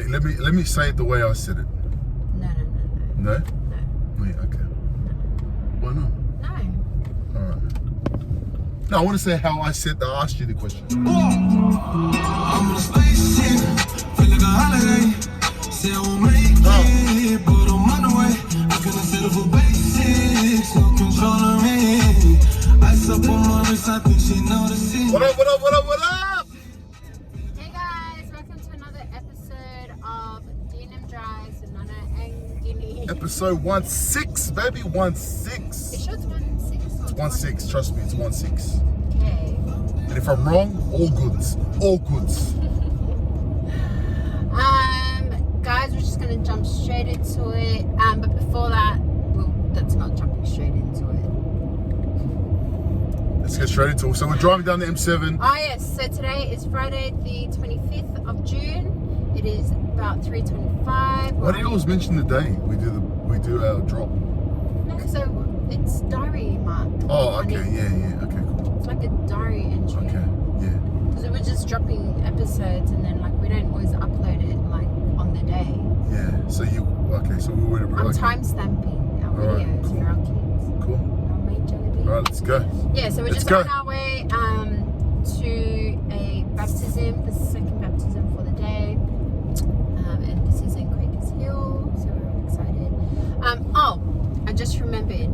let me say it the way I said it. No. No? No. Wait, okay. Why not? No. Alright. No, I want to say how I asked you the question. I'm on a spaceship, feel like a holiday. Say I won't make it, but I'm on the way. I couldn't settle for basics, no control of me. Ice up on my wrist, I think she noticing. What up? Hey guys, welcome to another episode of D&M Drives with Nana and Kini. Episode 16, baby, 16. You sure it's 16? It's 16, trust me, it's 16. Okay. And if I'm wrong, all goods. Guys, we're just gonna jump straight into it. But before that, well, that's not jumping straight into it. Let's get straight into it. So we're driving down the M7. Oh yes, so today is Friday the 25th of June. It is about 3:25. Why do you always mention the day we do our drop? No, so it's diary month. Oh, okay, yeah, okay, cool. It's like a diary entry. Okay, yeah. Because we're just dropping episodes and then like we don't always upload it like on the day. Yeah, so we were I'm timestamping our Alright, videos cool. for our kids. Cool. Our main jelly beans. Alright, let's go. Yeah, so we're Let's just go. on our way to a baptism, the second baptism for the day. And this is in Quakers Hill, so we're really excited. I just remembered.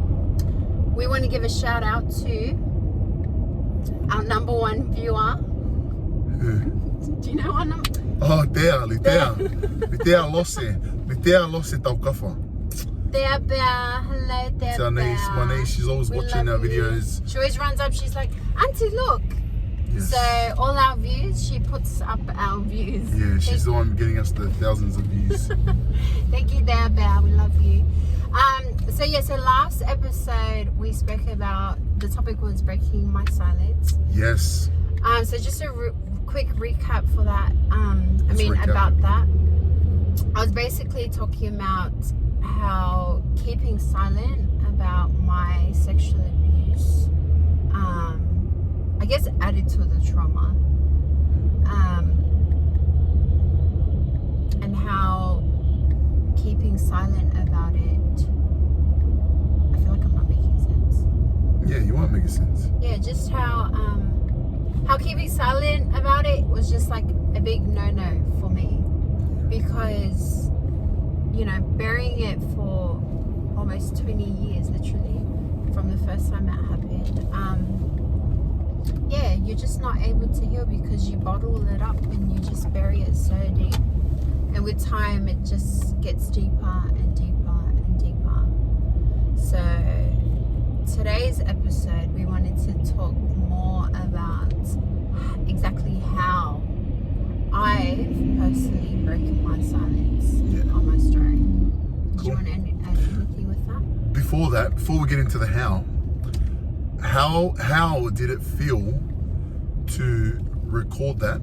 We want to give a shout out to our #1 viewer. Do you know our number? Oh, Litea lost it, Taukafa. There, Bear. Hello, there, It's our niece, my niece, she's always We watching our love you. videos. She always runs up, she's like, Auntie, look. Yes. So all our views, she puts up our views. Yeah, she's the one getting us the thousands of views. Thank you there, Bear. We love you. So last episode we spoke about, the topic was breaking my silence. Yes. So just a quick recap for that. Recap. About that. I was basically talking about how keeping silent about my sexual abuse, I guess, added to the trauma. And how keeping silent about it, I feel like I'm not making sense. Yeah, you are making sense. Yeah, just how keeping silent about it was just like a big no-no for me, because burying it for almost 20 years, literally, from the first time it happened, you're just not able to heal because you bottle it up and you just bury it so deep, and with time it just gets deeper and deeper and deeper. So today's episode, we wanted to talk more about exactly how I've personally broken my silence on my story. Cool. Do you want to add anything with that? Before we get into the how did it feel to record that?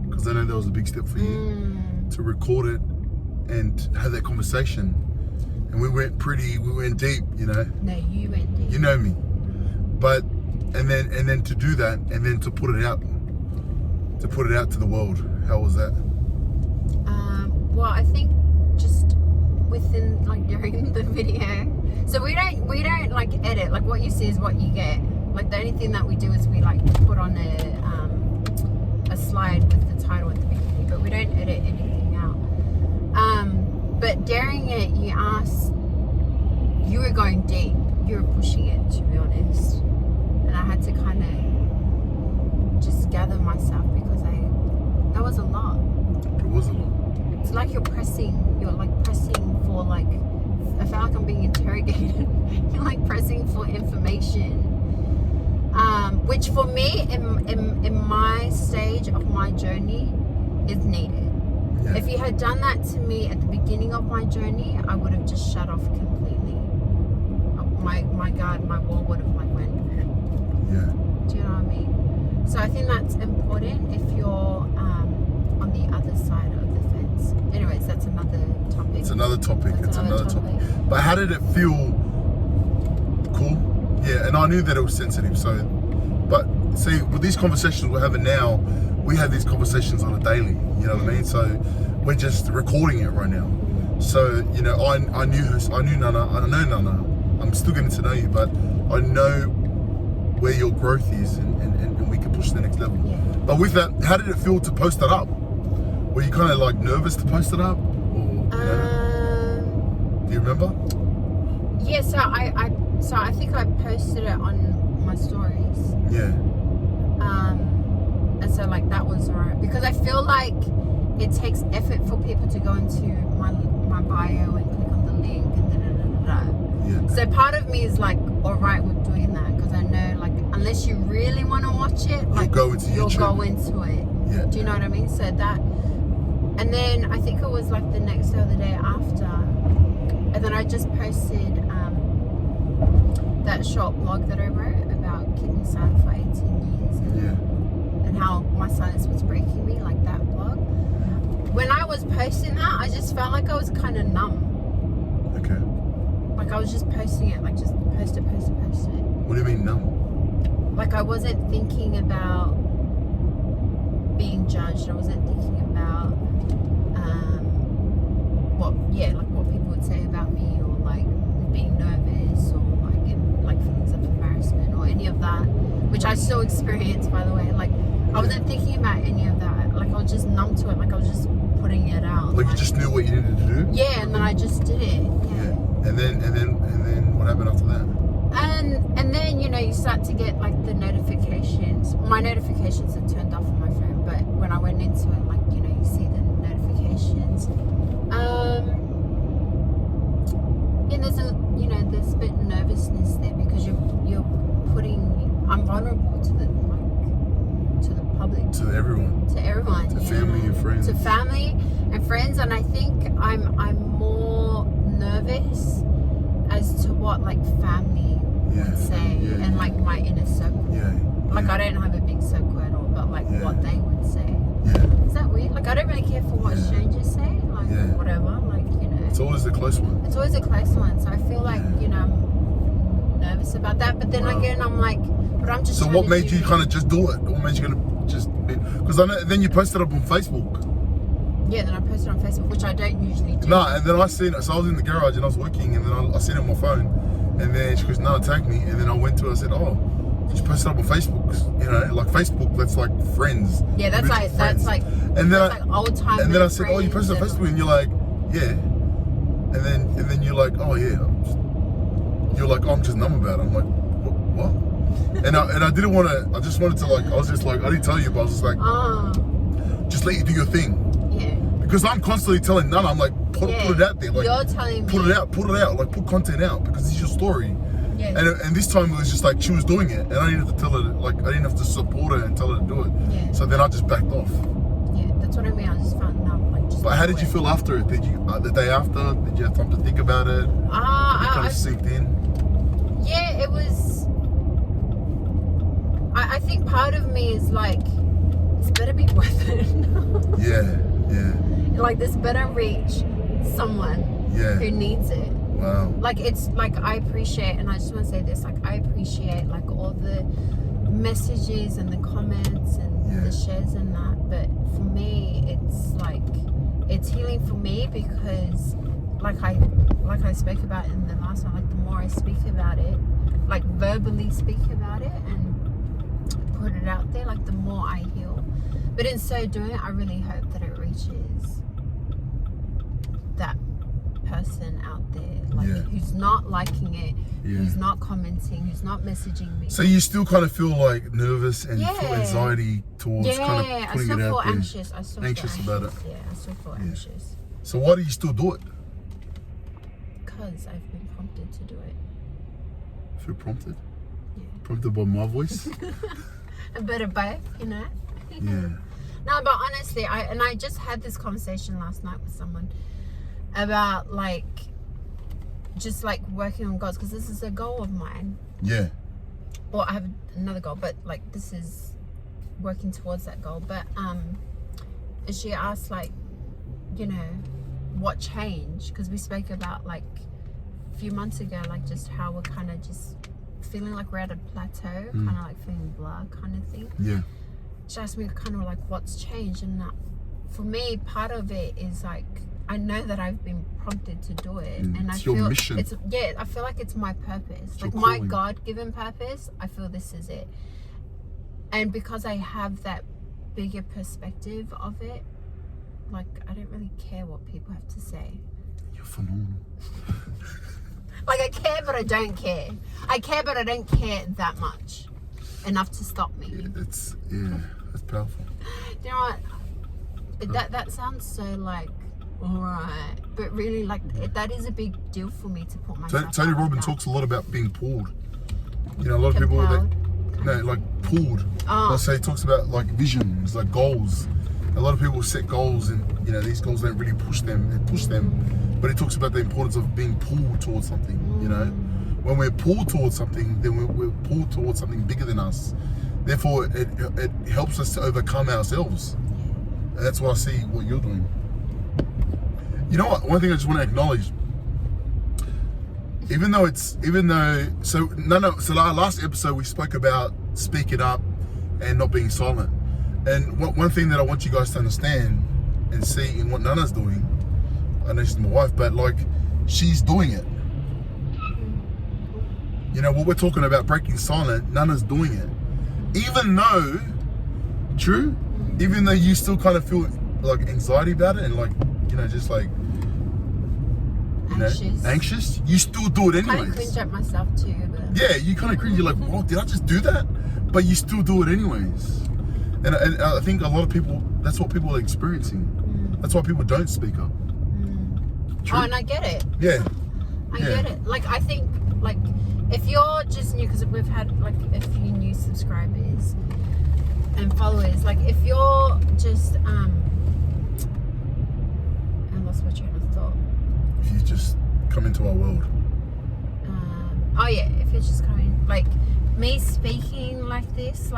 Because I know that was a big step for you to record it and have that conversation. And we went deep, No, you went deep. You know me. But and then to do that and then to put it out to the world. How was that? Well, I think just within during the video. So we don't like edit. Like what you see is what you get. Like the only thing that we do is we put on a slide with the title at the beginning, but we don't edit anything out. But during it, you were going deep. You were pushing it, to be honest. And I had to kind of just gather myself because that was a lot. It was a lot. It's like you're pressing for I felt like I'm being interrogated. You're pressing for information. Which for me, in my stage of my journey, is needed. Yeah. If you had done that to me at the beginning of my journey, I would have just shut off completely. My God, my wall would have went. Yeah. Do you know what I mean? So I think that's important if you're on the other side of the fence. Anyways, that's another topic. It's another topic. But how did it feel? Cool. Yeah, and I knew that it was sensitive. So, but see, with these conversations we're having now, we have these conversations on a daily. You know what I mean? So we're just recording it right now. So, you know, I knew her, I know Nana. I'm still getting to know you, but I know where your growth is and we can push to the next level. Yeah. But with that, how did it feel to post it up? Were you kind of like nervous to post it up? Or, you know, do you remember? Yeah, so I think I posted it on my stories. Yeah. And so like that was alright, because I feel like it takes effort for people to go into my bio and click on the link and Yeah. So part of me is like alright with doing that, because I know like unless you really want to watch it, like you'll go into it. Yeah. Do you know what I mean? So that, and then I think it was like the next day or the day after, and then I just posted that short blog that I wrote about keeping silent for 18 years and how my silence was breaking me, like that blog. When I was posting that, I just felt like I was kind of numb. Okay. Like I was just posting it, like just post it. What do you mean numb? Like I wasn't thinking about being judged. I wasn't thinking about what people would say about me, or like being nervous, or like feelings of embarrassment or any of that, which I still experience, by the way. Like I wasn't thinking about any of that. Like I was just numb to it. Like I was just putting it out. Like you just knew what you needed to do? Yeah, and then I just did it. Yeah. And then what happened after that? And then, you know, you start to get like the notifications. My notifications are turned off on my phone, but when I went into it, like, you know, you see the notifications. And there's a bit of nervousness there, because I'm vulnerable to the public. To everyone. To everyone. To family and friends. To family and friends, and I think I'm more nervous as to what like family would say, and like my inner circle. Like I don't have a big circle at all, but like what they would say. Is that weird? Like I don't really care for what strangers say, like whatever, like, you know. It's always the close one. It's always a close one, so I feel like, you know, I'm nervous about that, but then again I'm like, but I'm just. So what made you kind of just do it? What made you gonna just? Because I know then you posted up on Facebook. Yeah, then I posted on Facebook, which I don't usually do. No, and then I seen it. So I was in the garage and I was working, and then I seen it on my phone, and then she goes, "No, tag me." And then I went to her. I said, "Oh, did you post it up on Facebook?" You know, like Facebook, that's like friends. Yeah, that's like old time. And then I said, "Oh, you posted on Facebook," and you're like, "Yeah." And then you're like, "Oh yeah." You're like, "Oh, I'm just numb about it." I'm like, "What?" And I didn't want to. I just wanted to like. I was just like, I didn't tell you, but I was just like, just let you do your thing. Yeah. Because I'm constantly telling Nana, I'm like, put it out there. Like, you're telling me. Put it out. Like, put content out, because it's your story. Yeah. And this time it was just like she was doing it, and I didn't have to tell her. Like, I didn't have to support her and tell her to do it. Yeah. So then I just backed off. Yeah, that's what I mean. I just found out, like. Just but how did you feel after it? Did you the day after? Did you have time to think about it? Did it kind of sinked in? Yeah, it was. I think part of me is like, it's better be worth it. Yeah. Like this better reach someone who needs it. Wow. Like it's like I appreciate, and I just want to say this, like I appreciate like all the messages and the comments and the shares and that, but for me it's like it's healing for me, because like I spoke about in the last one, like the more I speak about it, like verbally speak about it and put it out there, like the more I heal. But in so doing, I really hope that it reaches that person out there, like who's not liking it, who's not commenting, who's not messaging me. So you still kind of feel like nervous and feel anxiety towards kind of putting it out there. Anxious. I still anxious feel about anxious. it. Yeah, I still feel anxious. So why do you still do it? Because I've been prompted to do it. Feel prompted? Yeah. Prompted by my voice? A bit of both, you know. Yeah. No, but honestly, I just had this conversation last night with someone about like just like working on goals, because this is a goal of mine. Yeah. Well, I have another goal, but like this is working towards that goal. But she asked like, you know, what changed, because we spoke about like a few months ago, like just how we're kind of just feeling like we're at a plateau, kind of like feeling blah kind of thing. Yeah. She asked me kind of like what's changed, and that for me, part of it is like, I know that I've been prompted to do it, and it's I feel your mission. I feel like it's my purpose, It's like your my calling. God-given purpose. I feel this is it, and because I have that bigger perspective of it, like I don't really care what people have to say. You're phenomenal. Like I care, but I don't care. I care, but I don't care that much enough to stop me. It's powerful. You know what? That sounds so like, all right, but really like that is a big deal for me to put myself. Tony out Robbins like that. talks a lot about being pulled. You know, a lot of people like pulled. Let's say he talks about like visions, like goals. A lot of people set goals, and you know these goals don't really push them. They push them, but he talks about the importance of being pulled towards something. You know, when we're pulled towards something, then we're pulled towards something bigger than us. Therefore, it helps us to overcome ourselves. And that's what I see what you're doing. You know what? One thing I just want to acknowledge. So our last episode we spoke about speaking up and not being silent. And one thing that I want you guys to understand and see in what Nana's doing, I know she's my wife, but like she's doing it. You know, what we're talking about breaking silent, Nana's doing it. Even though you still kind of feel like anxiety about it and like, you know, just like, anxious, you still do it anyways. I kind of cringe at myself too, but yeah, you kind of cringe. You're like, "What? Did I just do that?" But you still do it anyways. And I think a lot of people, that's what people are experiencing. That's why people don't speak up. Oh, and I get it. Yeah. I get it. Like I think, like if you're just new, because we've had like a few new subscribers and followers. Like if you're just I lost my train of thought. If you just come into our world. If you're just coming, like me speaking like this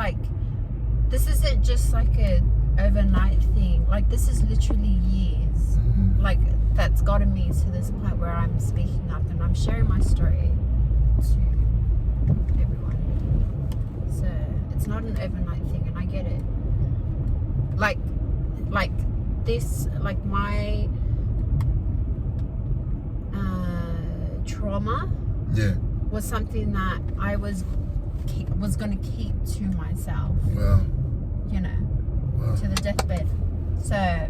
isn't just like a overnight thing. Like this is literally years. Like that's gotten me to this point where I'm speaking up and I'm sharing my story to everyone. So it's not an overnight thing, and I get it. Like this, like my trauma was something that I was going to keep to myself. Wow. You know, to the deathbed. So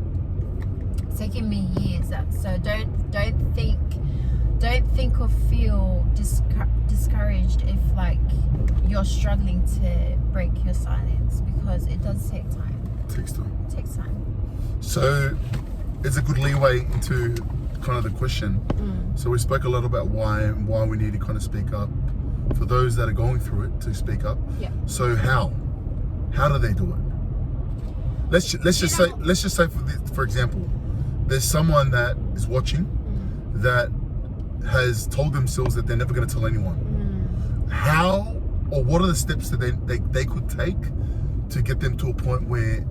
it's taken me years. So don't think or feel discouraged if like you're struggling to break your silence, because it does take time. It takes time. So it's a good leeway into kind of the question. So we spoke a lot about why we need to kind of speak up for those that are going through it, to speak up. Yeah. So how do they do it? Let's just say for example, there's someone that is watching that has told themselves that they're never going to tell anyone. How or what are the steps that they could take to get them to a point where,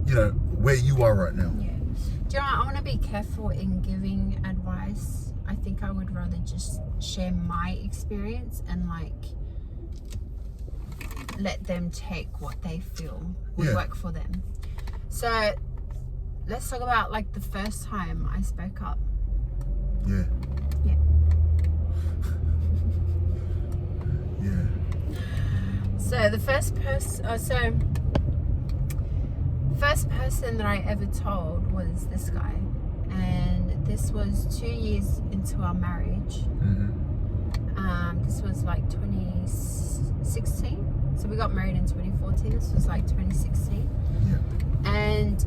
you know, where you are right now? Yeah. Do you know what? I want to be careful in giving advice. I think I would rather just share my experience and like let them take what they feel would work for them. So let's talk about like the first time I spoke up. Yeah. So the first person that I ever told was this guy, and this was 2 years into our marriage. This was like 2016. So we got married in 2014. This was like 2016. And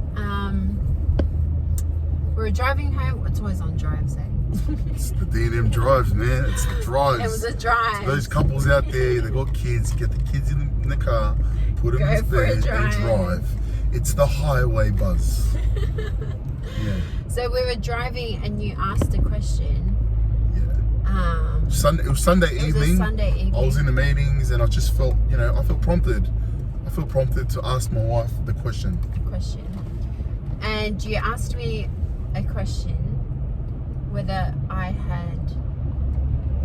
we were driving home. It's always on drives, eh? It's the D&M drives, man. It's the drives. It was a drive. So those couples out there, they got kids, get the kids in the car, put them in bed and drive. It's the highway buzz. So we were driving and you asked a question. It was Sunday evening. I was in the meetings and I just felt, you know, I felt prompted to ask my wife the question. And you asked me a question whether I had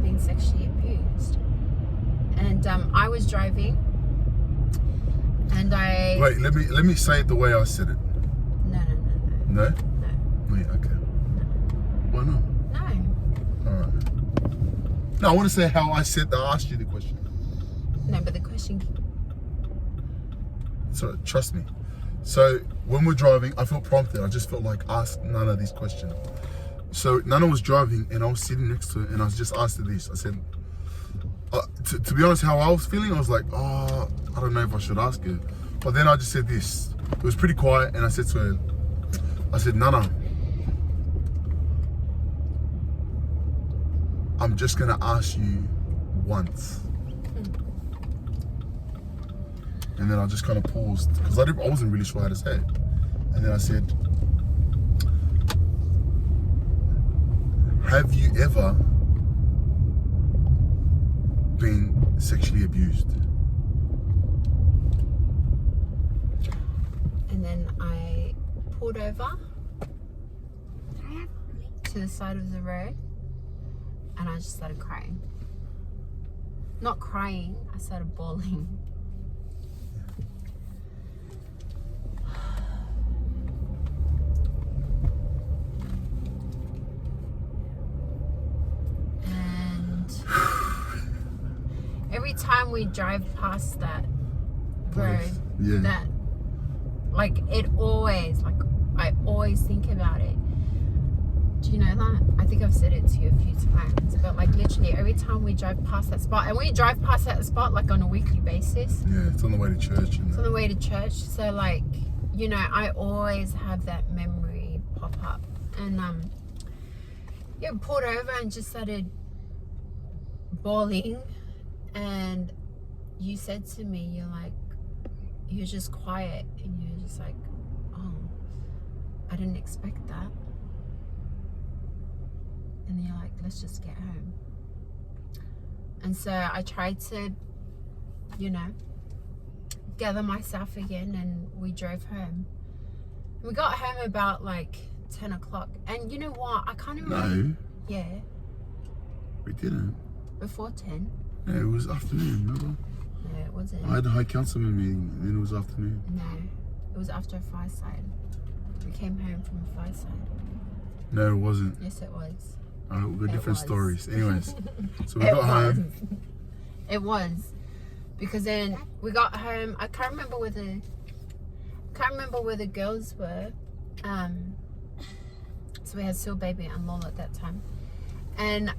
been sexually abused. And I was driving and Wait, let me say it the way I said it. No. No? No. Wait, okay. Why not? No. Alright. No, I want to say how I asked you the question. No, but the question. So trust me. So when we're driving, I felt prompted. I just felt like ask Nana these questions. So Nana was driving and I was sitting next to her and I was just asked her this. I said, to be honest, how I was feeling, I was like, oh, I don't know if I should ask her. But then I just said this. It was pretty quiet and I said to her, I said, Nana, I'm just gonna ask you once. And then I just kind of paused because I wasn't really sure how to say it. And then I said, have you ever been sexually abused? And then I pulled over to the side of the road and I just started crying. Not crying, I started bawling. Every time we drive past that road, Yeah. that, like, it always, like, I always think about it. Do you know that? I think I've said it to you a few times, but like literally every time we drive past that spot, and we drive past that spot like on a weekly basis. Yeah, it's on the way to church. It's on the way to church, so like, you know, I always have that memory pop up, and yeah, pulled over and just started bawling. And you said to me, you're just quiet, and you're just like, oh, I didn't expect that. And you're like, let's just get home. And so I tried to, you know, gather myself again, and we drove home. We got home about like 10 o'clock. And you know what? I can't remember. No, Yeah, we didn't. before 10. No, it was afternoon, remember? No, it wasn't. I had a high councilman meeting, and then it was afternoon. No, it was after a fireside. We came home from a fireside. No, it wasn't. Yes, it was. We've got It different was. stories. Anyways, so we It got home. It was, because then we got home. I can't remember where the girls were. So we had Sil, Baby, and Lola at that time, and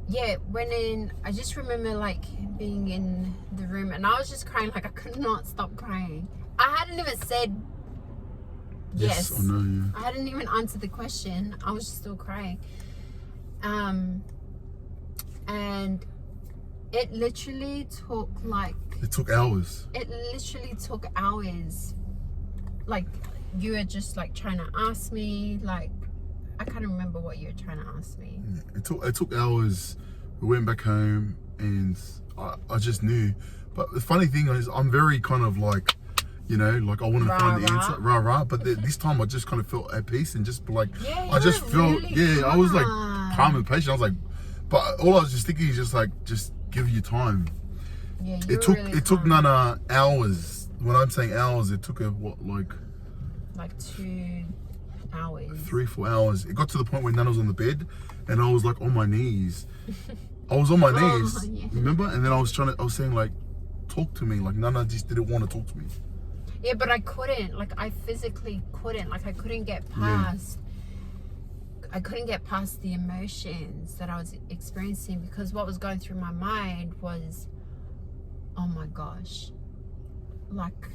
yeah, went in. I just remember like being in the room, and I was just crying. Like I could not stop crying. I hadn't even said yes. or no, yeah. I hadn't even answered the question. I was just still crying. And it literally took like... It took hours. It literally took hours. Like, you were just like trying to ask me, like, I can't remember what you were trying to ask me. Yeah, it took hours. We went back home, and I just knew. But the funny thing is, I'm very kind of like, you know, like I wanted to find the answer, rah. But this time I just kind of felt at peace and just like, Yeah, I just felt, really I was like calm. calm and patient. I was like, but all I was just thinking is just like, just give you time. Yeah, It took Nana hours. When I'm saying hours, it took her what, like 2 hours. 3-4 hours. It got to the point where Nana was on the bed, and I was like on my knees. I was on my knees, yeah. remember? And then I was saying like, talk to me. Like Nana just didn't want to talk to me. Yeah, but I couldn't. Like, I physically couldn't. Like, I couldn't get past. I couldn't get past the emotions that I was experiencing, because what was going through my mind was, oh my gosh, like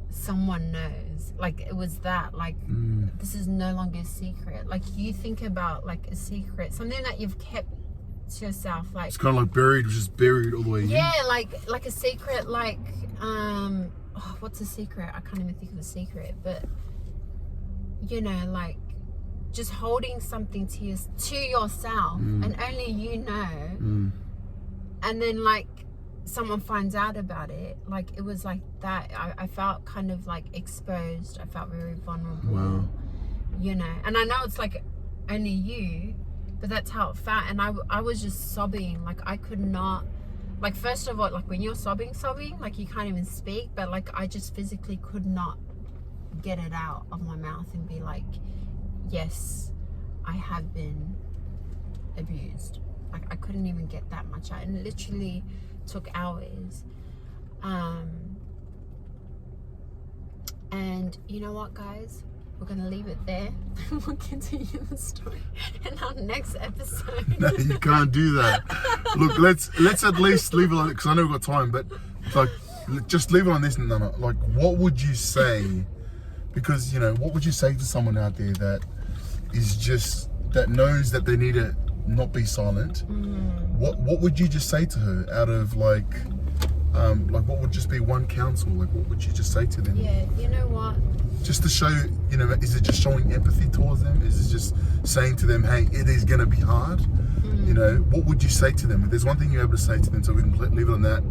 someone knows. Like, it was that. Like, this is no longer a secret. Like, you think about like a secret, something that you've kept to yourself. Like, It's kind of like buried, just buried all the way in. yeah, like a secret. Like, what's a secret? I can't even think of a secret, but you know, like just holding something to yourself, and only you know. And then like someone finds out about it. Like, it was like that. I felt kind of like exposed. I felt very vulnerable. Wow. You know, and I know it's like only you, but that's how it felt. And I was just sobbing. Like, I could not like, first of all, like when you're sobbing, like you can't even speak, but like I just physically could not get it out of my mouth and be like, yes, I have been abused. Like I couldn't even get that much out, and it literally took hours. And you know what, guys, we're gonna leave it there. We'll continue the story in our next episode. No, you can't do that. Look, let's at least leave it on, because I know we've got time, but like just leave it on this. No. Like, what would you say? Because, you know, what would you say to someone out there that is just, that knows that they need to not be silent? What would you just say to her out of like what would just be one counsel? Like, what would you just say to them? Yeah, you know what? Just to show, you know, is it just showing empathy towards them? Is it just saying to them, hey, it is going to be hard? You know, what would you say to them? If there's one thing you're able to say to them, so we can leave it on that.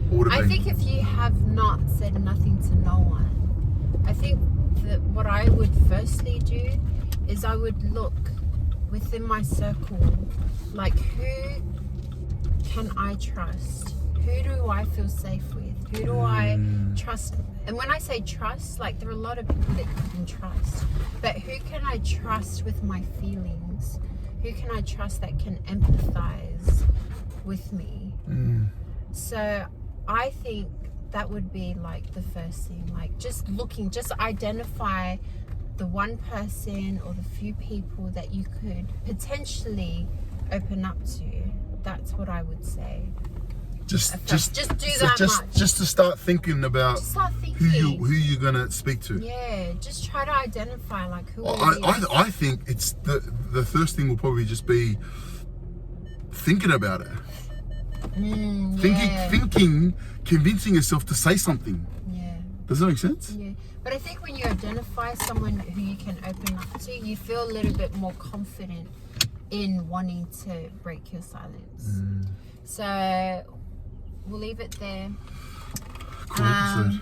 What would it be? I think if you have not said nothing to no one, I think that what I would firstly do is I would look within my circle, like, who can I trust? Who do I feel safe with? Who do I trust? And when I say trust, like, there are a lot of people that you can trust, but who can I trust with my feelings? Who can I trust that can empathize with me? So I think that would be like the first thing, like just identify the one person or the few people that you could potentially open up to. That's what I would say. Just do that much. Just to start thinking about who you're gonna speak to. Yeah, just try to identify like who. I think it's the first thing will probably just be thinking about it. Thinking, convincing yourself to say something. Yeah. Does that make sense? Yeah. But I think when you identify someone who you can open up to, you feel a little bit more confident in wanting to break your silence. So we'll leave it there. Cool episode.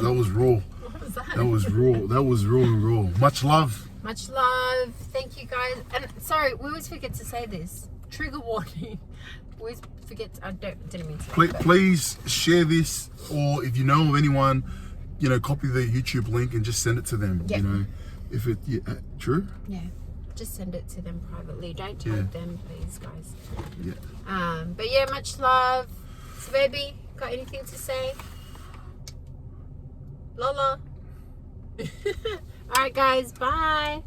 That was raw. What was that? That was raw. That was raw and raw. Much love. Much love. Thank you, guys. And sorry, we always forget to say this. Trigger warning. We always forget. I didn't mean to. Please share this, or if you know of anyone, you know, copy the YouTube link and just send it to them. Yep. You know, if it true. Yeah. Just send it to them privately. Don't tag them, please, guys. Yeah. But yeah, much love. So, baby, got anything to say? Lola. All right, guys. Bye.